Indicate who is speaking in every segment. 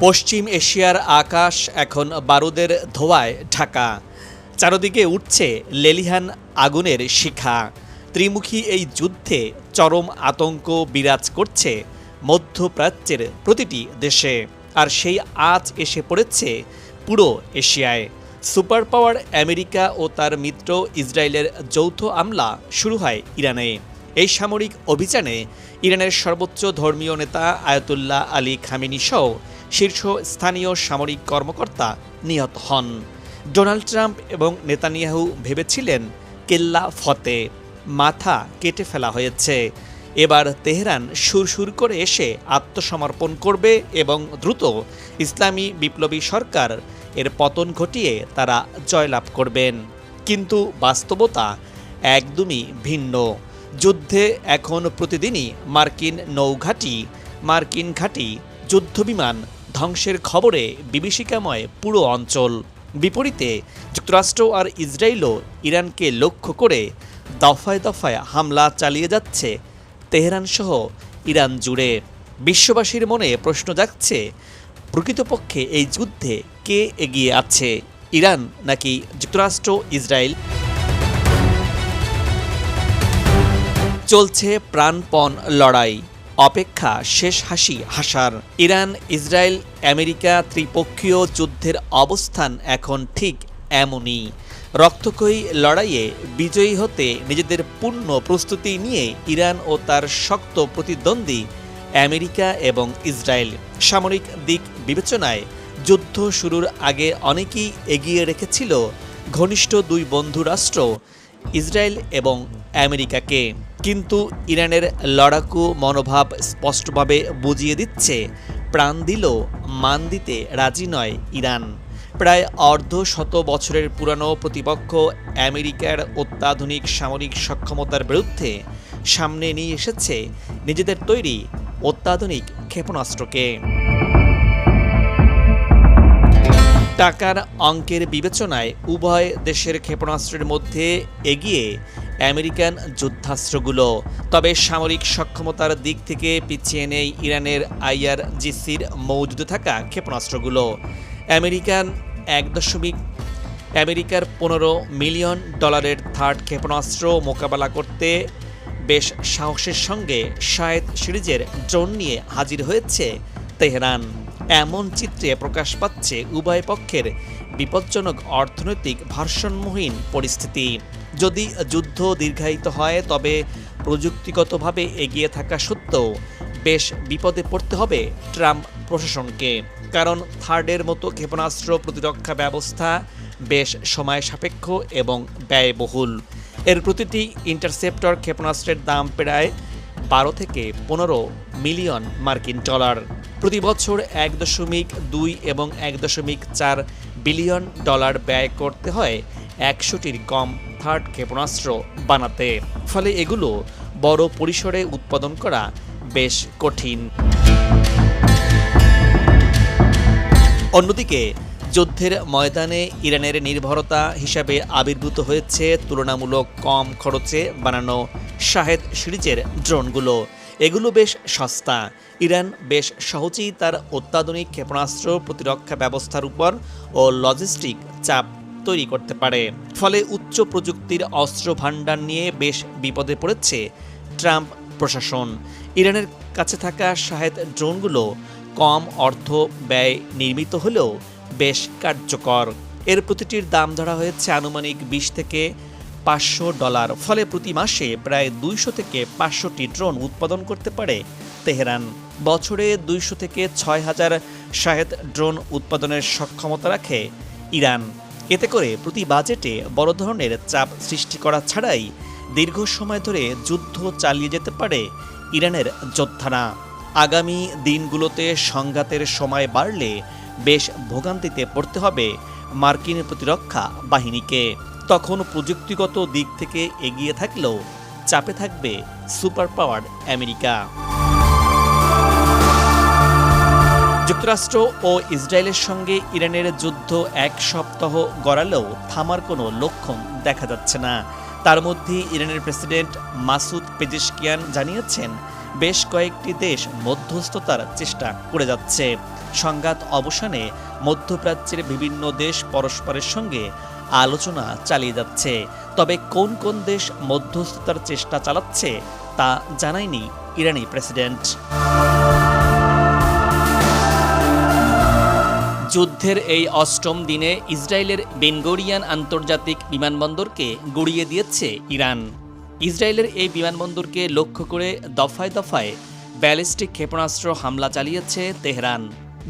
Speaker 1: পশ্চিম এশিয়ার আকাশ এখন বারুদের ধোঁয়ায় ঢাকা। চারদিকে উঠছে লেলিহান আগুনের শিখা। ত্রিমুখী এই যুদ্ধে চরম আতঙ্ক বিরাজ করছে মধ্যপ্রাচ্যের প্রতিটি দেশে, আর সেই আঁচ এসে পড়েছে পুরো এশিয়ায়। সুপার পাওয়ার আমেরিকা ও তার মিত্র ইসরায়েলের যৌথ হামলা শুরু হয় ইরানে। এই সামরিক অভিযানে ইরানের সর্বোচ্চ ধর্মীয় নেতা আয়াতুল্লাহ আলী খামেনি সহ শীর্ষস্থানীয় সামরিক কর্মকর্তা নিহত হন। ডোনাল্ড ট্রাম্প এবং নেতানিয়াহু ভেবেছিলেন কেল্লা ফতে, মাথা কেটে ফেলা হয়েছে। এবার তেহরান সুরসুর করে এসে আত্মসমর্পণ করবে এবং দ্রুত ইসলামী বিপ্লবী সরকার এর পতন ঘটিয়ে তারা জয়লাভ করবেন। কিন্তু বাস্তবতা একদমই ভিন্ন। যুদ্ধে এখন প্রতিদিনই মার্কিন নৌঘাঁটি, মার্কিন ঘাঁটি, যুদ্ধবিমান ধ্বংসের খবরে বিভীষিকাময় পুরো অঞ্চল। বিপরীতে যুক্তরাষ্ট্র আর ইসরায়েলও ইরানকে লক্ষ্য করে দফায় দফায় হামলা চালিয়ে যাচ্ছে তেহরানসহ ইরান জুড়ে। বিশ্ববাসীর মনে প্রশ্ন জাগছে, প্রকৃতপক্ষে এই যুদ্ধে কে এগিয়ে আছে, ইরান নাকি যুক্তরাষ্ট্র ইসরায়েল? চলছে প্রাণপণ লড়াই, অপেক্ষা শেষ হাসি হাসার। ইরান, ইসরায়েল, আমেরিকা ত্রিপক্ষীয় যুদ্ধের অবস্থান এখন ঠিক এমনই। রক্তক্ষয়ী লড়াইয়ে বিজয়ী হতে নিজেদের পূর্ণ প্রস্তুতি নিয়ে ইরান ও তার শক্ত প্রতিদ্বন্দ্বী আমেরিকা এবং ইসরায়েল। সামরিক দিক বিবেচনায় যুদ্ধ শুরুর আগে অনেকেই এগিয়ে রেখেছিল ঘনিষ্ঠ দুই বন্ধু রাষ্ট্র ইসরায়েল এবং আমেরিকাকে। কিন্তু ইরানের লড়াকু মনোভাব স্পষ্টভাবে বুঝিয়ে দিচ্ছে, প্রাণ দিলেও মান দিতে রাজি নয় ইরান। প্রায় অর্ধশত বছরের পুরানো প্রতিপক্ষ আমেরিকার অত্যাধুনিক সামরিক সক্ষমতার বিরুদ্ধে সামনে নিয়ে এসেছে নিজেদের তৈরি অত্যাধুনিক ক্ষেপণাস্ত্রকে। টাকার অঙ্কের বিবেচনায় উভয় দেশের ক্ষেপণাস্ত্রের মধ্যে এগিয়ে আমেরিকান যুদ্ধাস্ত্রগুলো। তবে সামরিক সক্ষমতার দিক থেকে পিছিয়ে নেই ইরানের IRGCর মজুদে থাকা ক্ষেপণাস্ত্রগুলো। আমেরিকার 15 মিলিয়ন ডলারের থার্ড ক্ষেপণাস্ত্র মোকাবেলা করতে বেশ সাহসের সঙ্গে শাহেদ সিরিজের ড্রোন নিয়ে হাজির হয়েছে তেহরান। এমন চিত্রে প্রকাশ পাচ্ছে উভয় পক্ষের বিপজ্জনক অর্থনৈতিক ভারসাম্যহীন পরিস্থিতি। যদি যুদ্ধ দীর্ঘায়িত হয় তবে প্রযুক্তিগতভাবে এগিয়ে থাকা সত্ত্বেও বেশ বিপদে পড়তে হবে ট্রাম্প প্রশাসনকে। কারণ থার্ডের মতো ক্ষেপণাস্ত্র প্রতিরক্ষা ব্যবস্থা বেশ সময় সাপেক্ষ এবং ব্যয়বহুল। এর প্রতিটি ইন্টারসেপ্টর ক্ষেপণাস্ত্রের দাম প্রায় 12 থেকে 15 মিলিয়ন মার্কিন ডলার। প্রতি বছর 1.2 এবং 1.4 বিলিয়ন ডলার ব্যয় করতে হয় 100টির কম থার্ড ক্ষেপণাস্ত্র বানাতে। ফলে এগুলো বড় পরিসরে উৎপাদন করা বেশ কঠিন। অন্যদিকে যুদ্ধের ময়দানে ইরানের নির্ভরতা হিসাবে আবির্ভূত হয়েছে তুলনামূলক কম খরচে বানানো শাহেদ সিরিজের ড্রোনগুলো। এগুলো বেশ সস্তা। ইরান বেশ সহজেই তার অত্যাধুনিক ক্ষেপণাস্ত্র প্রতিরক্ষা ব্যবস্থার উপর ও লজিস্টিক চাপ তৈরি করতে পারে। ফলে উচ্চ প্রযুক্তির অস্ত্র ভাণ্ডার নিয়ে বেশ বিপদে পড়েছে ট্রাম্প প্রশাসন। ইরানের কাছে থাকা শাহেদ ড্রোনগুলো কম অর্থ ব্যয় নির্মিত হলেও বেশ কার্যকর। এর প্রতিটির দাম ধরা হয়েছে আনুমানিক 20 থেকে $500। ফলে প্রতি মাসে প্রায় 200 থেকে 500টি ড্রোন উৎপাদন করতে পারে তেহরান। বছরে 200 থেকে 6000 শাহেদ ড্রোন উৎপাদনের সক্ষমতা রাখে ইরান। এতে করে প্রতি বাজেটে বড় ধরনের চাপ সৃষ্টি করা ছাড়াই দীর্ঘ সময় ধরে যুদ্ধ চালিয়ে যেতে পারে ইরানের যোদ্ধারা। আগামী দিনগুলোতে সংঘাতের সময় বাড়লে বেশ ভোগান্তিতে পড়তে হবে মার্কিন প্রতিরক্ষা বাহিনীকে। তখন প্রযুক্তিগত দিক থেকে এগিয়ে থাকলেও চাপে থাকবে সুপার পাওয়ার আমেরিকা। যুক্তরাষ্ট্র ও ইসরায়েলের সঙ্গে ইরানের যুদ্ধ 1 সপ্তাহ গড়ালেও থামার কোনো লক্ষণ দেখা যাচ্ছে না। তার মধ্যে ইরানের প্রেসিডেন্ট মাসুদ পেজেশকিয়ান জানিয়েছেন, বেশ কয়েকটি দেশ মধ্যস্থতার চেষ্টা করে যাচ্ছে। সংঘাত অবসানে মধ্যপ্রাচ্যের বিভিন্ন দেশ পরস্পরের সঙ্গে আলোচনা চালিয়ে যাচ্ছে। তবে কোন কোন দেশ মধ্যস্থতার চেষ্টা চালাচ্ছে তা জানায়নি ইরানি প্রেসিডেন্ট। যুদ্ধের এই অষ্টম দিনে ইসরায়েলের বেন গুরিয়ন আন্তর্জাতিক বিমানবন্দরকে গুঁড়িয়ে দিয়েছে ইরান। ইসরায়েলের এই বিমানবন্দরকে লক্ষ্য করে দফায় দফায় ব্যালিস্টিক ক্ষেপণাস্ত্র হামলা চালিয়েছে তেহরান।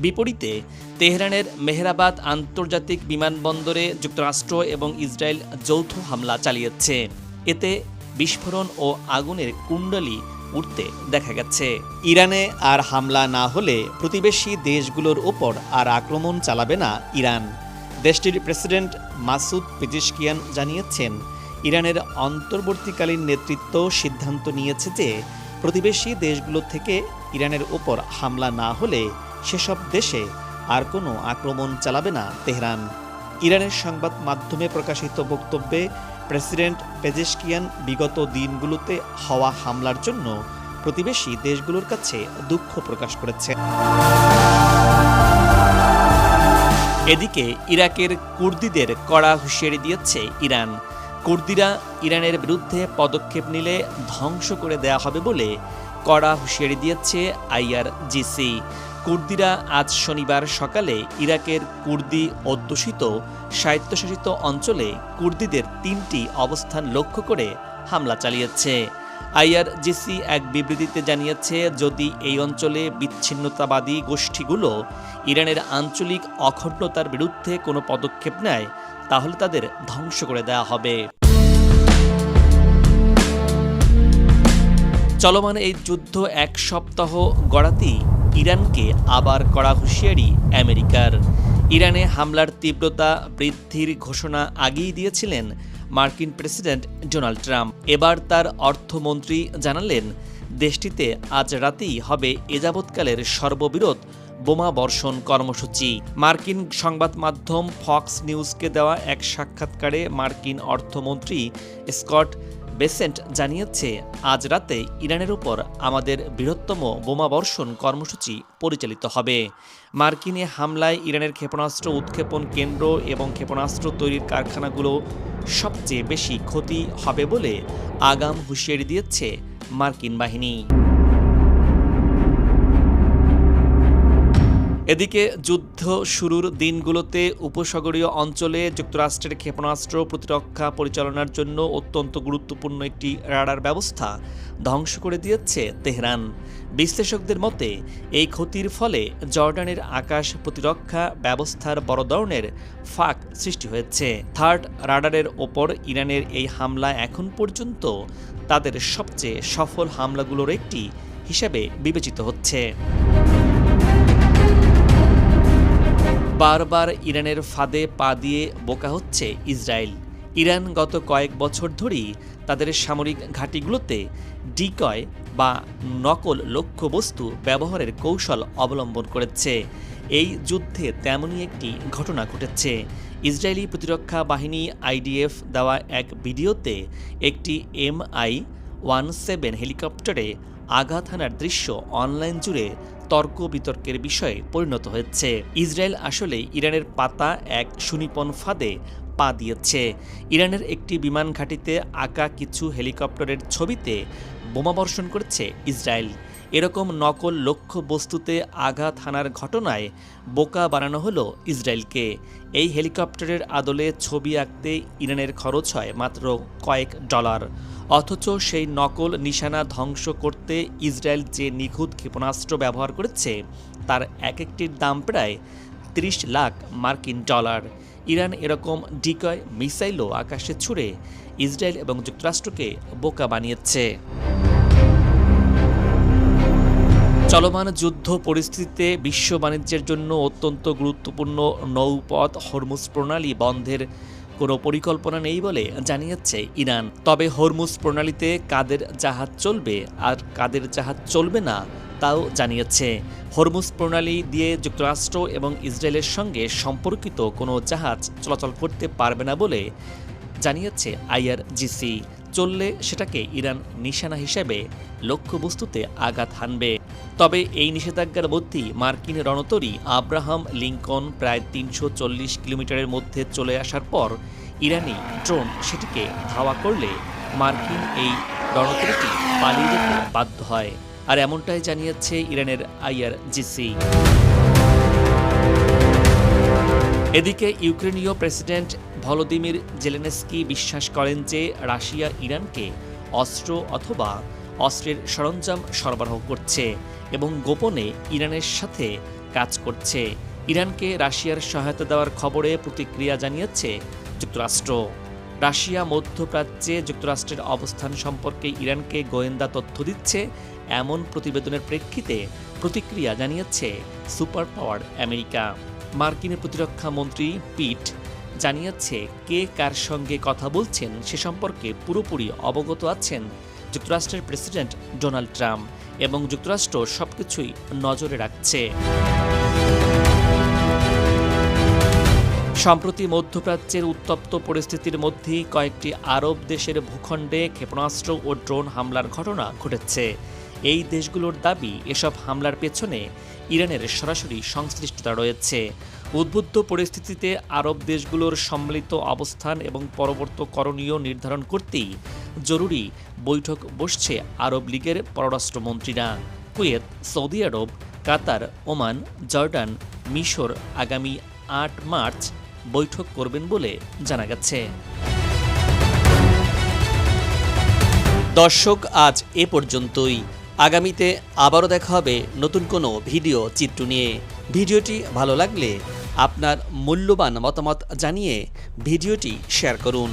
Speaker 1: বিপরীতে তেহরানের মেহরাবাদ আন্তর্জাতিক বিমানবন্দরে যুক্তরাষ্ট্র এবং ইসরায়েল যৌথ হামলা চালিয়েছে। এতে বিস্ফোরণ ও আগুনের কুণ্ডলী উঠতে দেখা গেছে। ইরানে আর হামলা না হলে প্রতিবেশী দেশগুলোর ওপর আর আক্রমণ চালাবে না ইরান। দেশটির প্রেসিডেন্ট মাসুদ পেজেশকিয়ান জানিয়েছেন, ইরানের অন্তর্বর্তীকালীন নেতৃত্ব সিদ্ধান্ত নিয়েছে যে প্রতিবেশী দেশগুলো থেকে ইরানের ওপর হামলা না হলে সেসব দেশে আর কোনো আক্রমণ চালাবে না তেহরান। ইরানের সংবাদ মাধ্যমে প্রকাশিত বক্তব্যে প্রেসিডেন্ট পেজেশকিয়ান বিগত দিনগুলোতে হওয়া হামলার জন্য প্রতিবেশী দেশগুলোর কাছে দুঃখ প্রকাশ করেছেন। এদিকে ইরাকের কুর্দিদের কড়া হুঁশিয়ারি দিয়েছে ইরান। কুর্দিরা ইরানের বিরুদ্ধে পদক্ষেপ নিলে ধ্বংস করে দেয়া হবে বলে কড়া হুঁশিয়ারি দিয়েছে আইআরজিসি। কুর্দিরা আজ শনিবার সকালে ইরাকের কুর্দি অধ্যুষিত স্বায়ত্তশাসিত অঞ্চলে কুর্দিদের ৩টি অবস্থান লক্ষ্য করে হামলা চালিয়েছে। আইআরজিসি এক বিবৃতিতে জানিয়েছে, যদি এই অঞ্চলে বিচ্ছিন্নতাবাদী গোষ্ঠীগুলো ইরানের আঞ্চলিক অখণ্ডতার বিরুদ্ধে কোনো পদক্ষেপ নেয় তাহলে তাদের ধ্বংস করে দেওয়া হবে। চলমান এই যুদ্ধ এক সপ্তাহ গড়াতেই ইরানকে আবার কড়া হুঁশিয়ারি আমেরিকার। ইরানে হামলার তীব্রতা বৃদ্ধির ঘোষণা আগেই দিয়েছিলেন মার্কিন প্রেসিডেন্ট ডোনাল্ড ট্রাম্প। এবার তার অর্থমন্ত্রী জানালেন, দেশটিতে আজ রাতেই হবে এযাবৎকালের সর্ববৃহৎ বোমা বর্ষণ কর্মসূচি। মার্কিন সংবাদ মাধ্যম ফক্স নিউজকে দেওয়া এক সাক্ষাৎকারে মার্কিন অর্থমন্ত্রী স্কট বেসেন্ট জানিয়েছে, আজ রাতে ইরানের উপর আমাদের বৃহত্তম বোমা বর্ষণ কর্মসূচি পরিচালিত হবে। মার্কিনে হামলায় ইরানের ক্ষেপণাস্ত্র উৎক্ষেপণ কেন্দ্র এবং ক্ষেপণাস্ত্র তৈরির কারখানাগুলো সবচেয়ে বেশি ক্ষতি হবে বলে আগাম হুঁশিয়ারি দিয়েছে মার্কিন বাহিনী। এদিকে যুদ্ধ শুরুর দিনগুলোতে উপসাগরীয় অঞ্চলে যুক্তরাষ্ট্রের ক্ষেপণাস্ত্র প্রতিরক্ষা পরিচালনার জন্য অত্যন্ত গুরুত্বপূর্ণ একটি রাডার ব্যবস্থা ধ্বংস করে দিয়েছে তেহরান। বিশ্লেষকদের মতে এই ক্ষতির ফলে জর্ডানের আকাশ প্রতিরক্ষা ব্যবস্থার বড় ধরনের ফাঁক সৃষ্টি হয়েছে। থার্ড রাডারের ওপর ইরানের এই হামলা এখন পর্যন্ত তাদের সবচেয়ে সফল হামলাগুলোর একটি হিসেবে বিবেচিত হচ্ছে। বারবার ইরানের ফাঁদে পা দিয়ে বোকা হচ্ছে ইসরায়েল। ইরান গত কয়েক বছর ধরেই তাদের সামরিক ঘাঁটিগুলোতে ডিকয় বা নকল লক্ষ্যবস্তু ব্যবহারের কৌশল অবলম্বন করেছে। এই যুদ্ধে তেমনই একটি ঘটনা ঘটেছে। ইসরায়েলি প্রতিরক্ষা বাহিনী আইডিএফ দেওয়া এক ভিডিওতে একটি MI-17 হেলিকপ্টারে আঘাত হানার দৃশ্য অনলাইন জুড়ে তর্ক বিতর্কের বিষয়ে পরিণত হয়েছে। ইসরায়েল আসলে ইরানের পাতা এক সুনিপন ফাঁদে পা দিয়েছে। ইরানের একটি বিমান ঘাঁটিতে আঁকা কিছু হেলিকপ্টারের ছবিতে বোমাবর্ষণ করেছে ইসরায়েল। এরকম নকল লক্ষ্যবস্তুতে আঘাত হানার ঘটনায় বোকা বানানো হলো ইসরায়েলকে। এই হেলিকপ্টারের আদলে ছবি আঁকতে ইরানের খরচ হয় মাত্র কয়েক ডলার। অথচ সেই নকল নিশানা ধ্বংস করতে ইসরায়েল যে নিখুঁত ক্ষেপণাস্ত্র ব্যবহার করেছে তার এক একটির দাম প্রায় 30 লাখ মার্কিন ডলার। ইরান এরকম ডিকয় মিসাইলও আকাশে ছুড়ে ইসরায়েল এবং যুক্তরাষ্ট্রকে বোকা বানিয়েছে। চলমান যুদ্ধ পরিস্থিতিতে বিশ্ব বাণিজ্যের জন্য অত্যন্ত গুরুত্বপূর্ণ নৌপথ হরমুজ প্রণালী বন্ধের কোনো পরিকল্পনা নেই বলে জানিয়েছে ইরান। তবে হরমুজ প্রণালীতে কাদের জাহাজ চলবে আর কাদের জাহাজ চলবে না তাও জানিয়েছে। হরমুজ প্রণালী দিয়ে যুক্তরাষ্ট্র এবং ইসরায়েলের সঙ্গে সম্পর্কিত কোনো জাহাজ চলাচল করতে পারবে না বলে জানিয়েছে আইআরজিসি। চললে সেটাকে ইরান নিশানা হিসেবে লক্ষ্যবস্তুতে আঘাত হানবে। তবে এই নিষেধাজ্ঞার মধ্যেই মার্কিন রণতরী আব্রাহাম লিঙ্কন প্রায় ৩৪০ কিলোমিটারের মধ্যে চলে আসার পর ইরানি ড্রোন সেটিকে ধাওয়া করলে মার্কিন এই রণতরীটি পালিয়ে যেতে বাধ্য হয়। আর এমনটাই জানিয়েছে ইরানের আইআরজিসি। এদিকে ইউক্রেনীয় প্রেসিডেন্ট ভলোদিমির জেলেনস্কি বিশ্বাস করেন যে রাশিয়া ইরানকে অস্ত্র অথবা অস্ত্রের সরঞ্জাম সরবরাহ করছে এবং গোপনে ইরানের সাথে কাজ করছে। ইরানকে রাশিয়ার সহায়তা দেওয়ার খবরে প্রতিক্রিয়া জানিয়েছে যুক্তরাষ্ট্র। রাশিয়া মধ্যপ্রাচ্যে যুক্তরাষ্ট্রের অবস্থান সম্পর্কে ইরানকে গোয়েন্দা তথ্য দিচ্ছে এমন প্রতিবেদনের প্রেক্ষিতে প্রতিক্রিয়া জানিয়েছে সুপার পাওয়ার আমেরিকা। মার্কিন প্রতিরক্ষা মন্ত্রী পিট জানিয়েছে কে কার সঙ্গে কথা বলছেন সে সম্পর্কে পুরোপুরি অবগত আছেন যুক্তরাষ্ট্রের প্রেসিডেন্ট ডোনাল্ড ট্রাম্প এবং যুক্তরাষ্ট্র সবকিছুই নজরে রাখছে। সম্প্রতি মধ্যপ্রাচ্যের উত্তপ্ত পরিস্থিতির মধ্যেই কয়েকটি আরব দেশের ভূখণ্ডে ক্ষেপণাস্ত্র ও ড্রোন হামলার ঘটনা ঘটেছে। এই দেশগুলোর দাবি এসব হামলার পেছনে ইরানের সরাসরি সংশ্লিষ্টতা রয়েছে। উদ্বুদ্ধ পরিস্থিতিতে আরব দেশগুলোর সম্মিলিত অবস্থান এবং পরবর্তী করণীয় নির্ধারণ করতেই জরুরি বৈঠক বসছে আরব লীগের পররাষ্ট্রমন্ত্রীরা। কুয়েত, সৌদি আরব, কাতার, ওমান, জর্ডান, মিশর আগামী ৮ মার্চ বৈঠক করবেন বলে জানা গেছে। দর্শক, আজ এ পর্যন্তই। আগামীতে আবারও দেখা হবে নতুন কোনো ভিডিও চিত্র নিয়ে। ভিডিওটি ভালো লাগলে আপনার মূল্যবান মতামত জানিয়ে ভিডিওটি শেয়ার করুন।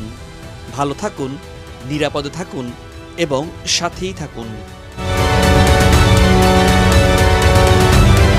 Speaker 1: ভালো থাকুন, নিরাপদে থাকুন এবং সাথেই থাকুন।